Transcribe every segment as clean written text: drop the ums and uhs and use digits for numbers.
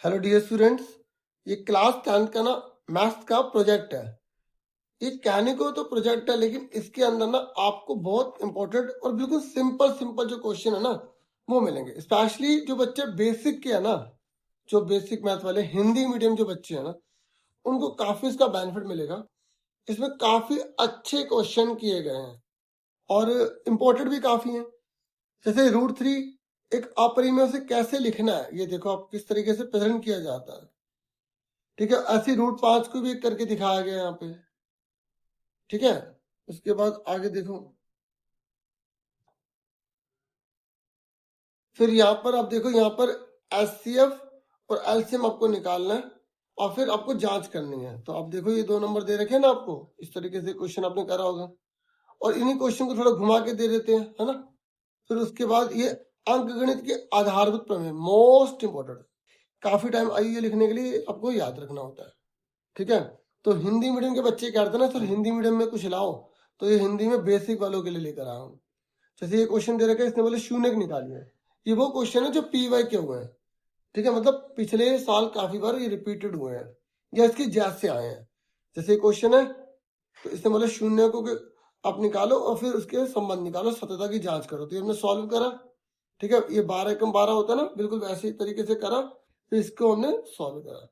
Hello dear students, ये class 10th का ना मैथ्स का प्रोजेक्ट है। ये कहने को तो प्रोजेक्ट है, लेकिन इसके अंदर ना आपको बहुत इंपॉर्टेंट और बिल्कुल सिंपल सिंपल जो क्वेश्चन है ना वो मिलेंगे। स्पेशली जो बच्चे बेसिक के है ना, जो बेसिक मैथ वाले हिंदी मीडियम जो बच्चे हैं ना, उनको काफी इसका बेनिफिट मिलेगा। इसमें काफी अच्छे क्वेश्चन किए गए हैं और इम्पोर्टेंट भी काफी हैं। जैसे √3 एक अपरिमेय से कैसे लिखना है, ये देखो आप किस तरीके से प्रेजेंट किया जाता है। ठीक है, ऐसे √5 को भी करके दिखाया गया यहाँ पे। ठीक है, उसके बाद आगे देखो, फिर यहाँ पर आप देखो, यहाँ पर HCF और LCM आपको निकालना है और फिर आपको जांच करनी है। तो आप देखो, ये 2 नंबर दे रखे हैं ना आपको, इस तरीके से क्वेश्चन आपने करा होगा और इन्हीं क्वेश्चन को थोड़ा घुमा के दे देते हैं, है ना। फिर उसके बाद ये अंक गणित के आधारभूत प्रमेय, मोस्ट इंपोर्टेंट, काफी टाइम आई है लिखने के लिए, आपको याद रखना होता है। ठीक है, तो हिंदी मीडियम के बच्चे क्या करते हैं ना, सर हिंदी मीडियम में कुछ लाओ, तो ये हिंदी में बेसिक वालों के लिए लेकर आया हूँ। जैसे ये क्वेश्चन दे रखा है, इसने बोले शून्य निकालिए। ये वो क्वेश्चन है जो PY के हुए हैं। ठीक है, मतलब पिछले साल काफी बार ये रिपीटेड हुए हैं या इसकी जैद से आए हैं। जैसे क्वेश्चन है, तो इसने बोले शून्य को आप निकालो और फिर उसके संबंध निकालो, सत्यता की जांच करो। तो ये हमने सॉल्व करा। ठीक है, ये 12 एकम 12 होता है ना, बिल्कुल वैसे ही तरीके से करा, फिर इसको हमने सॉल्व करा।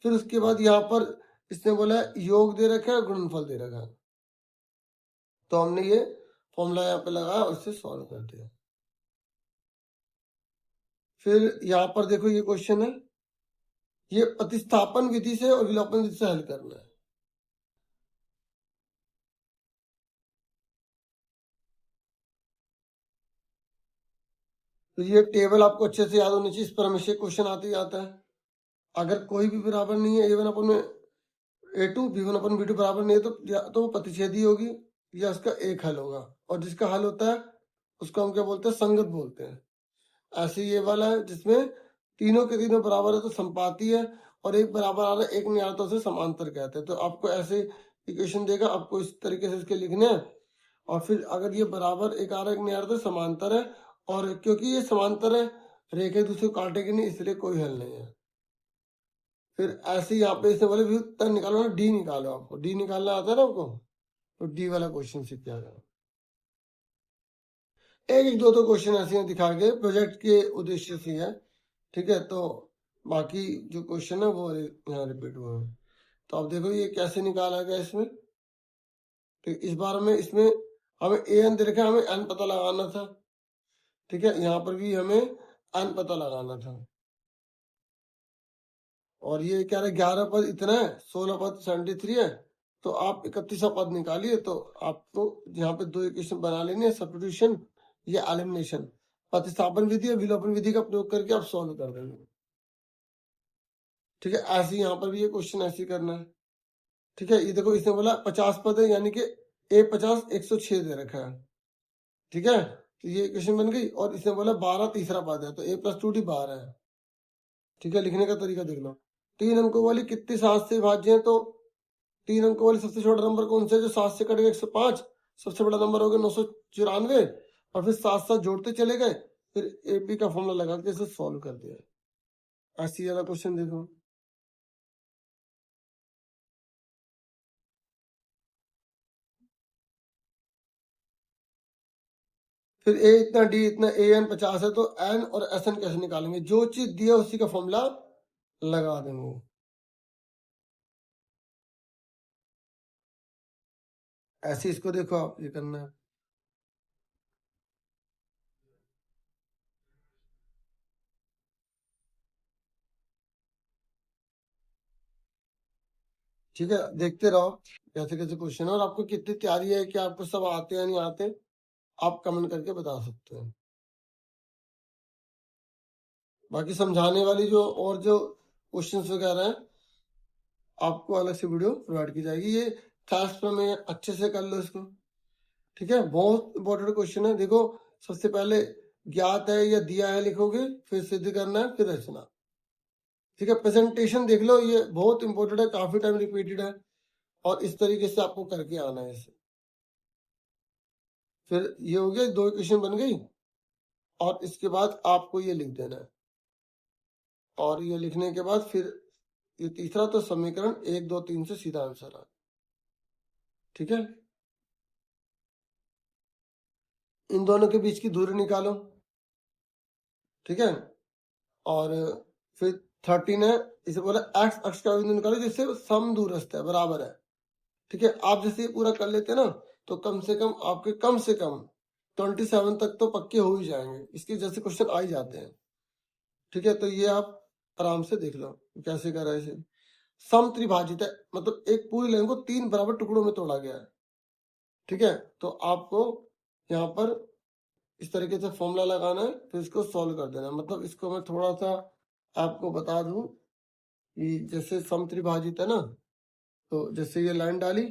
फिर उसके बाद यहाँ पर इसने बोला योग दे रखा है, गुणनफल दे रखा है, तो हमने ये फॉर्मूला यहाँ पे लगाया और इससे सॉल्व कर दिया। फिर यहाँ पर देखो, ये क्वेश्चन है, ये प्रतिस्थापन विधि से और विलोपन विधि से हल करना है। तो ये टेबल आपको अच्छे से याद होनी चाहिए, इस पर हमेशा क्वेश्चन आते ही आता है। अगर कोई भी बराबर नहीं है, A1 अपन में A2, B1 अपन B2 बराबर नहीं है, तो या तो वो प्रतिच्छेदी होगी या उसका एक हल होगा, और जिसका हल होता है उसको हम क्या बोलते हैं, संगत बोलते हैं। ऐसे ये वाला है जिसमें तीनों के तीनों बराबर है तो संपाती है, और एक बराबर आ रहा है एक नहीं आता, उसे समांतर कहते हैं। तो आपको ऐसे इक्वेशन देगा, आपको इस तरीके से इसके लिखने हैं, और फिर अगर ये बराबर एक आ रहा है एक नहीं आ रहा तो समांतर है, और क्योंकि ये समांतर है, रेखा दूसरे को काटेगी नहीं, इसलिए कोई हल नहीं है। फिर ऐसे यहाँ पे इसने बोले व्युत्तर निकालो ना, डी निकालो। आपको डी निकालना आता है ना आपको, तो डी वाला क्वेश्चन सीख जाएगा। एक एक दो दो क्वेश्चन ऐसे दिखा के प्रोजेक्ट के उद्देश्य से है। ठीक है, तो बाकी जो क्वेश्चन है वो यहाँ रिपीट हुआ है। तो अब देखो ये कैसे निकाला गया इसमें। तो इस बार में इसमें हमें an दे रखा है, हमें n पता लगाना था। ठीक है, यहाँ पर भी हमें n पता लगाना था, और ये क्या है, 11 पद इतना है, 16 पद 73 है, तो आप 31वां पद निकालिए। तो आपको यहाँ पे 2 इक्वेशन बना लेनी है, सब्स्टिट्यूशन या एलिमिनेशन, प्रतिस्थापन विधि और विलोपन विधि का प्रयोग करके आप सॉल्व कर देंगे। ठीक है, ऐसे यहाँ पर भी ये क्वेश्चन ऐसे ही करना है। ठीक है, ये देखो इसने बोला 50 पद है, यानी कि A50 106 दे रखा है। ठीक है, तो ये इक्वेशन बन गई, और इसने बोला 12 तीसरा पद है, तो A+2D 12 है। ठीक है, लिखने का तरीका देख लो। 3 अंकों वाली कितनी 7 से भाज्य है, तो 3 अंकों वाली सबसे छोटा नंबर कौन सा है, जो 7 से कटेगा 105, सबसे बड़ा नंबर हो गया 994, और फिर 7 7 जोड़ते चले गए, फिर AP का फॉर्मूला लगा के इसे सॉल्व कर दिया। ऐसी वाला क्वेश्चन देखो। फिर A इतना, D इतना, AN 50 है, तो N और SN कैसे निकालेंगे, जो चीज दिया उसी का फॉर्मूला लगा देंगे। ऐसे इसको देखो, आप ये करना है। ठीक है, देखते रहो कैसे कैसे क्वेश्चन, और आपको कितनी तैयारी है कि आपको सब आते हैं नहीं आते, आप कमेंट करके बता सकते हैं। बाकी समझाने वाली जो और जो क्वेश्चंस वगैरह हैं, आपको अलग से वीडियो प्रोवाइड की जाएगी। ये शास्त्र में अच्छे से कर लो इसको। ठीक है, बहुत इंपॉर्टेंट क्वेश्चन है। देखो, सबसे पहले ज्ञात है या दिया है लिखोगे, फिर सिद्ध करना है, फिर रचना। ठीक है, प्रेजेंटेशन देख लो, ये बहुत इंपॉर्टेंट है, काफी टाइम रिपीटेड है, और इस तरीके से आपको करके आना है इसे। फिर ये हो गया, 2 इक्वेशन बन गई, और इसके बाद आपको ये लिख देना है। और ये लिखने के बाद फिर ये तीसरा, तो समीकरण 1 2 3 से सीधा आंसर आ, ठीक है। इन दोनों के बीच की दूरी निकालो, ठीक है। और फिर 13 है, इसे बोला एक्स अक्ष का बिंदु निकालो जिससे सम दूरस्थ है, बराबर है, ठीक है। आप जैसे ये पूरा कर लेते हैं ना, तो कम से कम आपके कम से कम 27 तक तो पक्के हो ही जाएंगे, इसके जैसे क्वेश्चन आ ही जाते हैं, ठीक है। तो ये आप आराम से देख लो कैसे कर रहे हैं इसे। सम त्रिभाजित है, मतलब एक पूरी लाइन को 3 बराबर टुकड़ों में तोड़ा गया है, ठीक है। तो आपको यहाँ पर इस तरीके से फॉर्मूला लगाना है, फिर इसको सॉल्व कर देना है। मतलब इसको मैं थोड़ा सा आपको बता दूं कि जैसे सम त्रिभाजित है ना, तो जैसे ये लाइन डाली,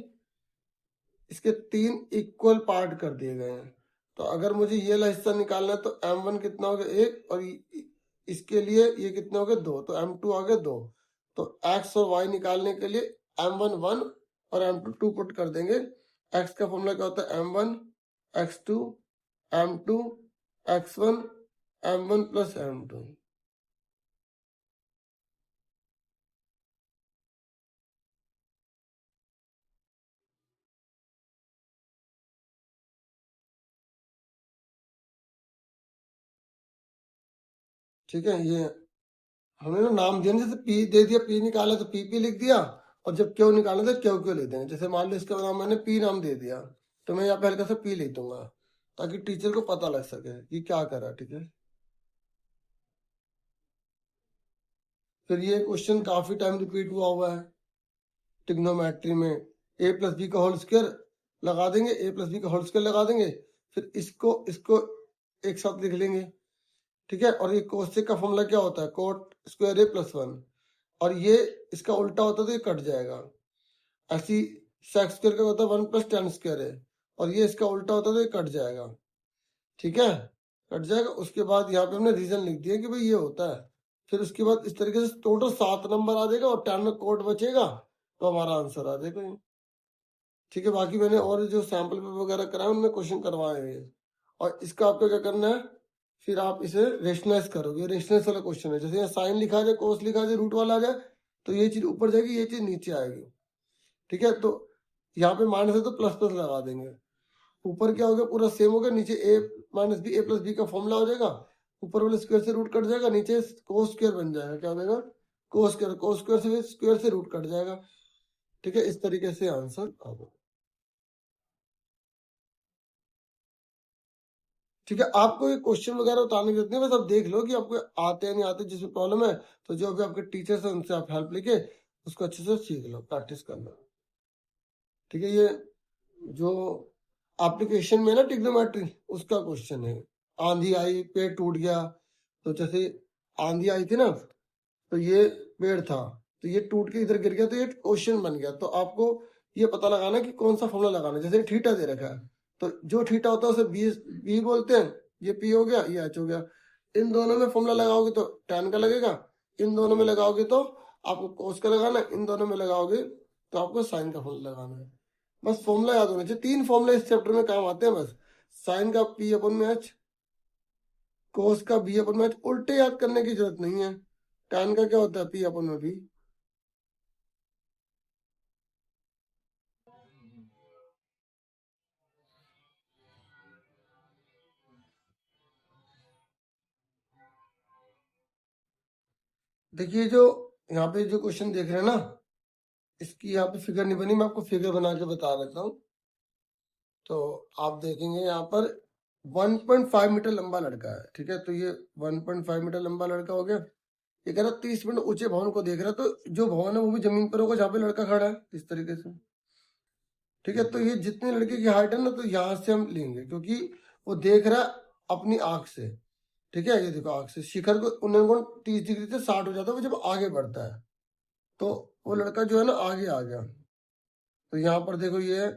इसके 3 इक्वल पार्ट कर दिए गए हैं। तो अगर मुझे ये वाला हिस्सा निकालना है तो m1 कितना हो गया 1, और इसके लिए ये कितने हो गए 2, तो m2 आ गया 2। तो x और y निकालने के लिए m1 1 और m2 2 पुट कर देंगे। x का फॉर्मूला क्या होता है m1 x2 m2 x1 m1 plus m2। ठीक है, ये हमने ना नाम दिया, जैसे पी दे दिया, पी निकाला तो पी लिख दिया, और जब क्यों निकालना था क्यों लिख देंगे। जैसे मान लो इसका नाम मैंने पी नाम दे दिया, तो मैं यहाँ पे हल्का सा पी लिख दूंगा ताकि टीचर को पता लग सके कि क्या करा, ठीक है। फिर ये क्वेश्चन काफी टाइम रिपीट हुआ है ट्रिग्नोमेट्री में। ए प्लस बी का होल स्क्वायर लगा देंगे, ए प्लस बी का होल स्क्वायर लगा देंगे, फिर इसको इसको एक साथ लिख लेंगे, ठीक है। और ये कोसेक का फॉर्मूला क्या होता है, कोट स्क्वायर ए प्लस 1, और ये इसका उल्टा होता है तो ये कट जाएगा। ऐसी सेक्स स्क्वायर का होता है 1 प्लस टेन स्क्वायर है, और ये इसका उल्टा होता है तो ये कट जाएगा, ठीक है, कट जाएगा। उसके बाद यहाँ पे हमने रीजन लिख दिया कि भाई ये होता है। फिर उसके बाद इस तरीके से टोटल 7 नंबर आ जाएगा, और 10 में कोड बचेगा, तो हमारा आंसर आ जाएगा, ठीक है। बाकी मैंने और जो सैंपल पेपर वगैरह कराए उनमें क्वेश्चन करवाए हुए हैं। और इसका आपको क्या करना है, फिर आप इसे रेशनलाइज करोगे। रेशनलाइज वाला क्वेश्चन है, जैसे यहाँ साइन लिखा जाए, कोस लिखा जाए, रूट वाला आ जाए, तो ये चीज ऊपर जाएगी, ये चीज नीचे आएगी, ठीक है। तो यहाँ पे माइनस है तो प्लस प्लस लगा देंगे। ऊपर क्या हो गया, पूरा सेम हो गया, नीचे ए माइनस बी, ए प्लस बी का फॉर्मूला हो जाएगा, ऊपर वाले स्क्वायर से रूट कट जाएगा, नीचे कोस स्क्वायर बन जाएगा, क्या हो जाएगा कोस स्क्वायर, कोस स्क्वायर से रूट कट जाएगा, ठीक है। इस तरीके से आंसर आएगा, ठीक है। आपको ये क्वेश्चन वगैरह उतारने की जरूरत नहीं, बस आप देख लो कि आपको आते हैं नहीं आते। जिसमें प्रॉब्लम है तो जो भी आपके टीचर्स हैं उनसे आप हेल्प लेके उसको अच्छे से सीख लो, प्रैक्टिस कर लो, ठीक है। ये जो एप्लीकेशन में ना ट्रिग्नोमेट्री, उसका क्वेश्चन है। आंधी आई, पेड़ टूट गया, तो जैसे आंधी आई थी ना, तो ये पेड़ था, तो ये टूट के इधर गिर गया, तो ये क्वेश्चन बन गया। तो आपको ये पता लगाना कि कौन सा फॉर्मूला लगाना है। जैसे थीटा दे रखा है, तो जो थीटा होता है उसे बी बोलते हैं, ये पी हो गया, ये एच हो गया। इन दोनों में फॉर्मूला लगाओगे तो tan का लगेगा, इन दोनों में लगाओगे तो आपको cos का लगाना है, इन दोनों में लगाओगे तो आपको साइन का फॉर्मूला लगाना है। बस फॉर्मूला याद होना चाहिए, 3 फॉर्मूले इस चैप्टर में काम आते हैं बस। साइन का पी अपन में एच, कोस का बी अपन में एच, उल्टे याद करने की जरूरत नहीं है। tan का क्या होता है पी अपन में बी। देखिए जो यहाँ पे जो क्वेश्चन देख रहे हैं ना, इसकी यहाँ पे फिगर नहीं बनी, मैं आपको फिगर बना के बता देता हूँ। तो आप देखेंगे यहाँ पर 1.5 मीटर लंबा लड़का है, ठीक है। तो ये 1.5 मीटर लंबा लड़का हो गया। ये कह रहा 30 मिनट ऊंचे भवन को देख रहा है, तो जो भवन है वो भी जमीन पर होगा जहाँ पे लड़का खड़ा है, इस तरीके से, ठीक है। तो ये जितने लड़के की हाइट है ना, तो यहाँ से हम लेंगे, क्योंकि वो देख रहा है अपनी आंख से, ठीक है। ये देखो आंख से शिखर को 30 डिग्री से 60 हो जाता है वो जब आगे बढ़ता है, तो वो लड़का जो है ना आगे आ गया। तो यहाँ पर देखो ये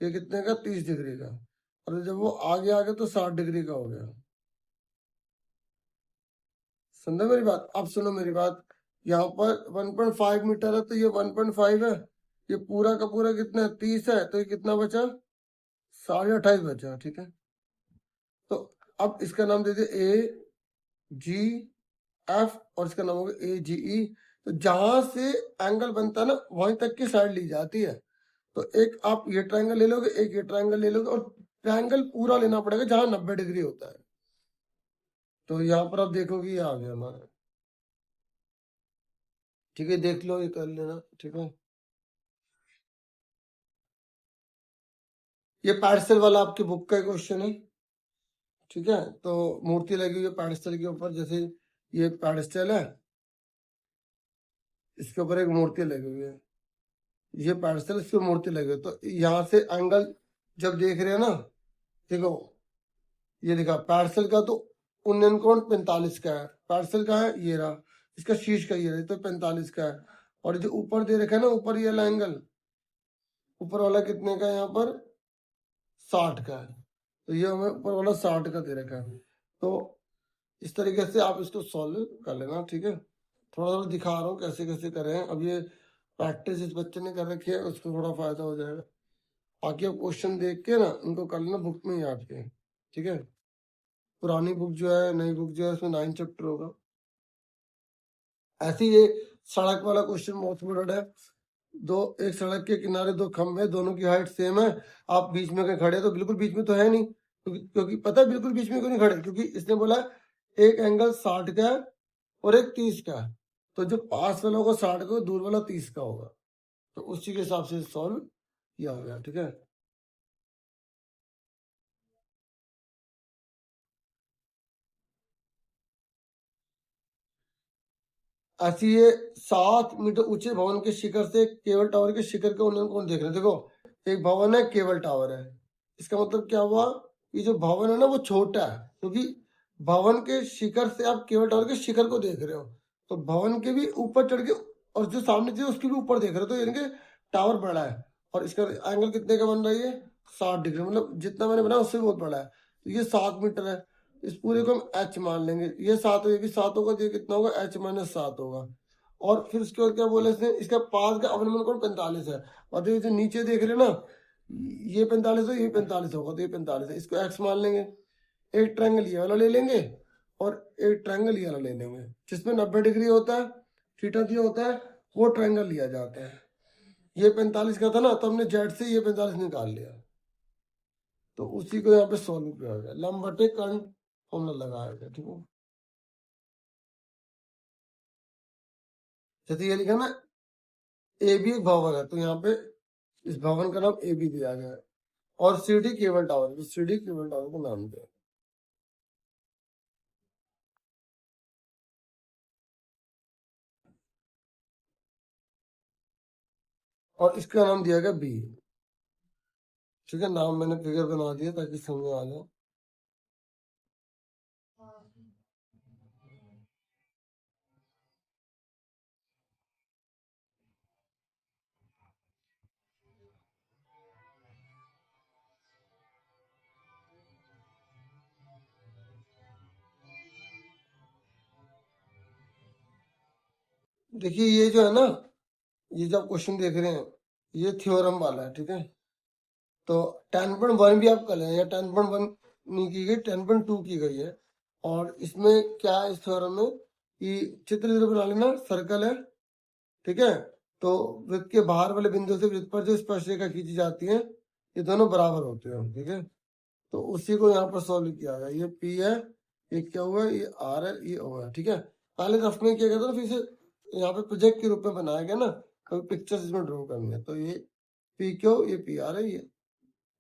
कितने का 30 डिग्री का, और जब वो आगे आ गया तो 60 डिग्री का हो गया। समझे मेरी बात, अब सुनो मेरी बात। यहाँ पर 1.5 मीटर है, तो ये 1.5 है, ये पूरा का पूरा कितना है 30 है, तो ये कितना बचा 28.5 बचा, ठीक है। तो अब इसका नाम दे दिया ए जी एफ और इसका नाम होगा AGE। तो जहां से एंगल बनता है ना वहीं तक की साइड ली जाती है। तो एक आप ये ट्रायंगल ले लोगे, एक ये ट्रायंगल ले लोगे, और ट्रायंगल पूरा लेना पड़ेगा जहां 90 डिग्री होता है। तो यहाँ पर आप देखोगे ये आ गया हमारा। ठीक है, देख लो, ये कर लेना। ठीक है, ये पैडस्टल वाला आपकी बुक का क्वेश्चन है। ठीक है, तो मूर्ति लगी हुई है पैडस्टल के ऊपर, जैसे ये पैडस्टल है, इसके ऊपर एक मूर्ति लगी हुई है, ये पैडस्टल, इसकी मूर्ति लगी हुई है। तो यहाँ से एंगल जब देख रहे हैं ना, देखो ये दिखा पैडस्टल का, तो उन्नयन कोण 45 का है। पैडस्टल का है ये रहा, इसका शीर्ष का ये रहा, तो 45 का है। और जो ऊपर दे रखा है ना, ऊपर ये वाला एंगल, ऊपर वाला कितने का है यहाँ पर, 60 का है। तो ये हमें ऊपर वाला 60 का दे रखा है। तो इस तरीके से आप इसको सॉल्व कर लेना। ठीक है, थोड़ा थोड़ा दिखा रहा हूँ कैसे कैसे करें। अब ये प्रैक्टिस इस बच्चे ने कर रखी है, उसको थोड़ा फायदा हो जाएगा। बाकी आप क्वेश्चन देख के ना इनको कर लेना बुक में याद के। ठीक है, पुरानी बुक जो है, नई बुक जो है, उसमें 9 चैप्टर होगा। ऐसे ही ये सड़क वाला क्वेश्चन बहुत इंपॉर्टेंट है। एक सड़क के किनारे दो खंभे, दोनों की हाइट सेम है, आप बीच में कहीं खड़े, तो बिल्कुल बीच में तो है नहीं, क्योंकि पता है बिल्कुल बीच में क्यों नहीं खड़े, क्योंकि इसने बोला एक एंगल 60 का है और एक 30 का है। तो जो पास वाला होगा 60 का, दूर वाला 30 का होगा। तो उसी के हिसाब से सॉल्व किया हो गया। ठीक है, ऐसी ये 7 मीटर ऊंचे भवन के शिखर से केबल टावर के शिखर के उन्नयन कोण देख रहे हैं। देखो, एक भवन है, केबल टावर है, इसका मतलब क्या हुआ, ये जो भवन है ना वो छोटा है, क्योंकि भवन के शिखर से आप केबल टावर के शिखर को देख रहे हो, तो भवन के भी ऊपर चढ़ के, और जो सामने थी उसके भी ऊपर देख रहे हो, तो यानी कि टावर बड़ा है। और इसका एंगल कितने का बन रहा है, ये 60 डिग्री, मतलब जितना मैंने बनाया उससे बहुत बड़ा है। तो ये 7 मीटर है, इस पूरे को हम h मान लेंगे, ये 7 ये भी 7 होगा, तो ये कितना होगा, h-7 होगा। और फिर उसके बाद क्या बोले इसने, इसका पास का अवनमन कोण 45 है, और ये जो नीचे देख रहे हैं ना, ये 45 है, ये 45 होगा, तो ये 45 है, इसको x मान लेंगे। एक ट्रायंगल ये वाला ले लेंगे और एक ट्रायंगल ये वाला ले लेंगे, जिसमें 90 डिग्री होता है, थीटा दिया होता है, वो ट्रायंगल लिया जाता है। ये 45 का था ना, तो हमने जेड से ये 45 निकाल लिया, तो उसी को यहाँ पे सोल्व किया गया, लंब बटे कर्ण फॉर्मूला लगाया गया। ठीक है, जैसे ये लिखा ना, ए बी एक भवन है, तो यहाँ पे इस भवन का नाम ए बी दिया गया है, और सीडी केबल टावर, तो सीडी केबल टावर का नाम दिया, और इसका नाम दिया गया बी। ठीक है, नाम मैंने फिगर बना दिया ताकि समझ आ जाए। देखिए ये जो है ना, ये जो आप क्वेश्चन देख रहे हैं, ये थ्योरम वाला है। ठीक है, तो 10.1 भी आप कर लें, या 10.1 नहीं की गई, 10.2 की गई है। और इसमें क्या है, इस थ्योरम में कि चित्र जरूर बना लेना, सर्कल है। ठीक है, तो वृत्त के बाहर वाले बिंदु से वृत्त पर जो स्पर्शरेखा खींची जाती है, ये दोनों बराबर होते हैं। ठीक है, तो उसी को यहाँ पर सॉल्व किया गया। ये P है, ये क्या हुआ है, ये R है, ये O है। ठीक है, पहले रफ में किया गया था, फिर से यहाँ पे प्रोजेक्ट के रूप में बनाया गया ना, कभी पिक्चर्स इसमें ड्रॉ करनी है। तो ये PQ, ये PR है, ये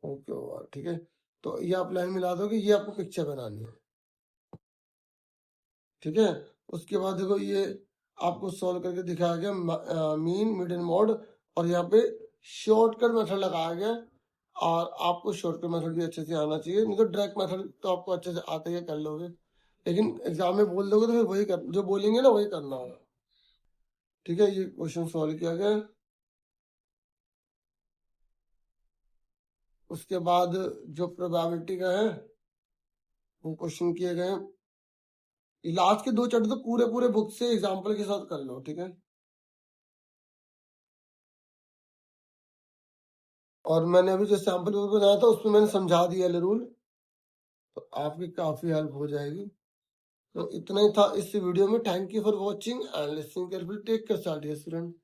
OQ। ठीक है, तो ये आप लाइन मिला दोगे, ये आपको पिक्चर बनानी है। ठीक है, उसके बाद देखो ये आपको सॉल्व करके दिखाया गया, मीन, मिड मोड, और यहाँ पे शॉर्टकट मेथड लगाया गया। और आपको शॉर्टकट मेथड भी अच्छे से आना चाहिए, नहीं तो डायरेक्ट मेथड तो आपको अच्छे से आता ही है, कर लोगे, लेकिन एग्जाम में बोल दोगे तो फिर वही कर, जो बोलेंगे ना वही करना होगा। ठीक है, ये क्वेश्चन सॉल्व किया गया। उसके बाद जो प्रोबेबिलिटी का है वो क्वेश्चन किए गए। लास्ट के 2 चैप्टर तो पूरे पूरे बुक से एग्जाम्पल के साथ कर लो। ठीक है, और मैंने अभी जो सैंपल पेपर बनाया था उसमें मैंने समझा दिया रूल, तो आपकी काफी हेल्प हो जाएगी। तो इतना ही था इस वीडियो में। Thank you for watching and listening careful. Take care student.